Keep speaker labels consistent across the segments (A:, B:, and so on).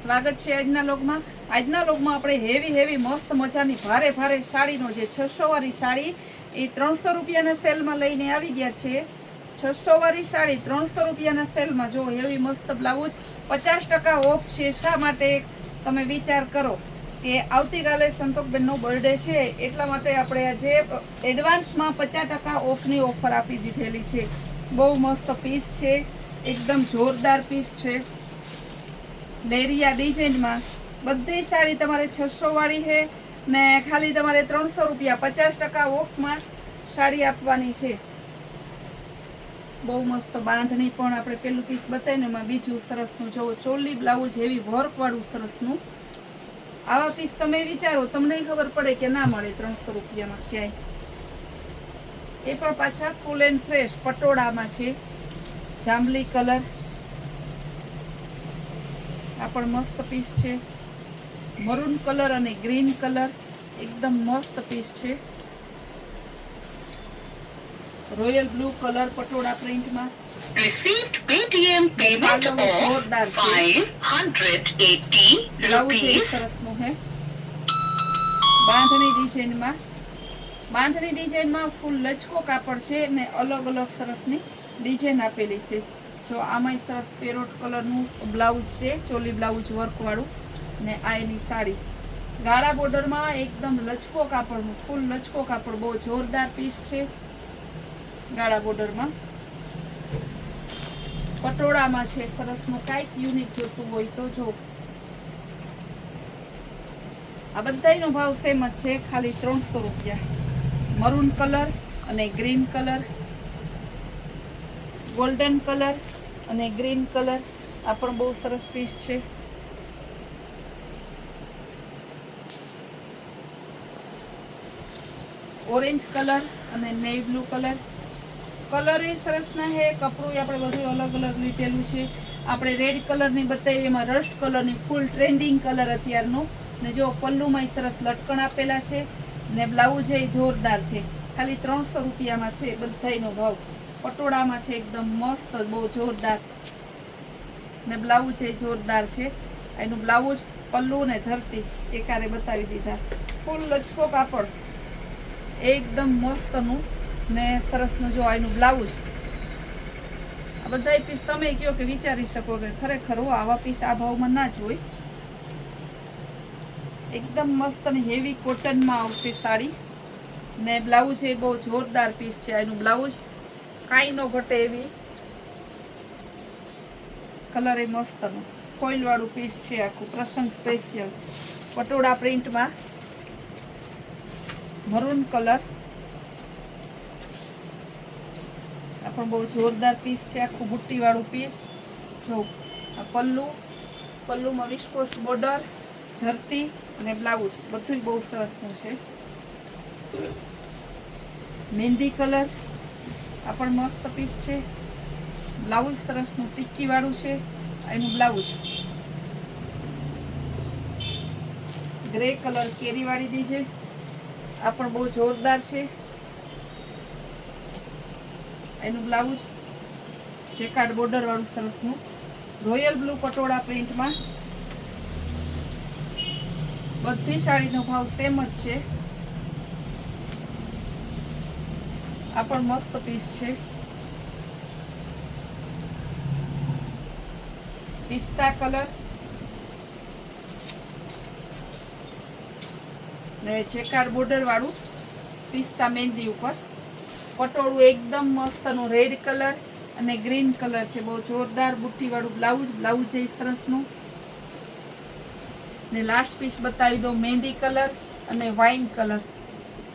A: સ્વાગત છે આજના લોગમાં આપણે હેવી મસ્ત મજાની ભારે સાડીનો જે 600 વાળી સાડી એ 300 રૂપિયાના સેલમાં લઈને આવી ગયા છે 600 વાળી સાડી 300 રૂપિયાના સેલમાં જો હેવી મસ્ત બ્લાઉઝ 50% ઓફ છે શા માટે તમે વિચાર કરો કે આવતીકાલે સંતોષબેનનો બર્થડે છે એટલા માટે આપણે આજે એડવાન્સમાં 50% ઓફની ઓફર આપી દીધેલી છે બહુ મસ્ત પીસ છે एकदम जोरदार पीस है लेरिया डिजाइन में बधी साड़ी तमारे 600 वाली है ने खाली तमारे 300 रुपया 50% ऑफ में साड़ी आपवानी है बहु मस्त बांधनी पण आपणे पेलुं पीस बताव्युं एमां बीजुं सरसनुं जो चोली ब्लाउज हेवी वर्क वाळुं सरसनुं आवा पीस तमे विचारो तमने खबर पड़े के ना मळे 300 रुपयामां क्यांय ए पण पाछा फूल एंड फ्रेश पटोळामां छे जांबली कलर आ पण मस्त पीस है मरून कलर और ग्रीन कलर एकदम मस्त पीस है रॉयल ब्लू कलर पटोड़ा प्रिंट में
B: पेटीएम पेमेंट
A: जोरदार
B: 580
A: ब्लाउज सरस नु है बांधनी डिजाइन में फूल लचको कापड़ है ने अलग अलग सरसनी डिजाइन आपेली है जो आमाय सरस पेरोट कलर नु ब्लाउज है चोली ब्लाउज वर्क वाळू ने आ एनी साड़ी गाढ़ा बॉर्डर में एकदम लचको कापड़ फूल लचको कापड़ बहुत जोरदार पीस है गाढ़ा बॉर्डर में पटोड़ा में है सरस नु काई यूनिक जोतुं होय तो जो आ बधायनो भाव सेम ज छे खाली 300 रुपया मरून कलर अने ग्रीन कलर गोल्डन कलर अने ग्रीन कलर आ पण बहुत सरस पीस है ऑरेंज कलर अने नेवी ब्लू कलर कलर ए सरस ना है कपड़ू आपणे बधुं अलग अलग लीधेलुं छे आपणे रेड कलर नी बतावी एमां रस्ट कलर नी फूल ट्रेंडिंग कलर अत्यारनो ने जो पल्लू में सरस लटकण आपेला छे ने ब्लाउज है जोरदार है खाली 300 रुपया में छे बधायनो भाव पटोड़ा में है एकदम मस्त बहुत जोरदार ने ब्लाउज है जोरदार है एनु ब्लाउज पल्लू ने धरती एकारे बतावी दीधा फूल लचको कापड़ एकदम मस्त नु ने सरस नु जो एनु ब्लाउज आ बधाय पीस तमे कहो के विचारी शको के खरेखर हो आवा पीस आ भाव में ना ज होय एकदम मस्त ने हेवी कॉटन में आवती साड़ी ने ब्लाउज है बहुत जोरदार पीस है एनु ब्लाउज काई नो घटे एवी कलर ए मस्त नो फॉइल वाळू पीस है आखू प्रसंग स्पेशियल पटोड़ा प्रिंट में मरून कलर अपन बहुत जोरदार पीस है आखू बूटी वाळू पीस जो पल्लू में विस्कोस बॉर्डर धरती ने ब्लाउज बधुं बहुत सरस नु छे मेहंदी कलर आ पण मस्त पीस है ब्लाउज सरस नु टिक्की वाळू छे एनु ब्लाउज ग्रे कलर केरी वाली दीजे आ पण बहुत जोरदार है एनु ब्लाउज चेकार्ड बॉर्डर वाळू सरस नु रॉयल ब्लू पटोड़ा प्रिंट में बधी साड़ी नो भाव सेम ज छे आ पण मस्त पीस है पिस्ता कलर ने चेकार बॉर्डर वाळू पिस्ता मेहंदी ऊपर पटोळू एकदम मस्त नो रेड कलर अने ग्रीन कलर है बहुत जोरदार बूटी वाळू ब्लाउज है सरस नु ने लास्ट पीस बतावी दो मेहंदी कलर अने वाइन कलर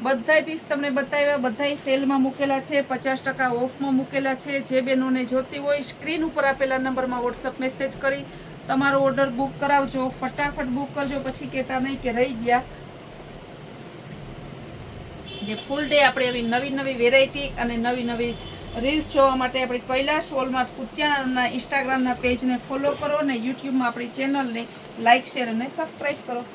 A: बधाय पीस तमने बताव्या बधाय सेल में मूकेला छे 50% ऑफ में मूकेला छे जे बेनोने जोती होय स्क्रीन पर आपेला नंबर में व्हाट्सएप मैसेज करी तमारो ऑर्डर बुक करावजो फटाफट बुक करजो पछी कहेता नहीं कि रही गया जे फूल डे आपणे अभी नवी वेरायटी अने नवी रील्स जोवा माटे आपणी Kailash Walmart Kutiyana Instagram page ने फॉलो करो ने यूट्यूब में अपनी चेनल ने लाइक शेर अने सब्सक्राइब करो।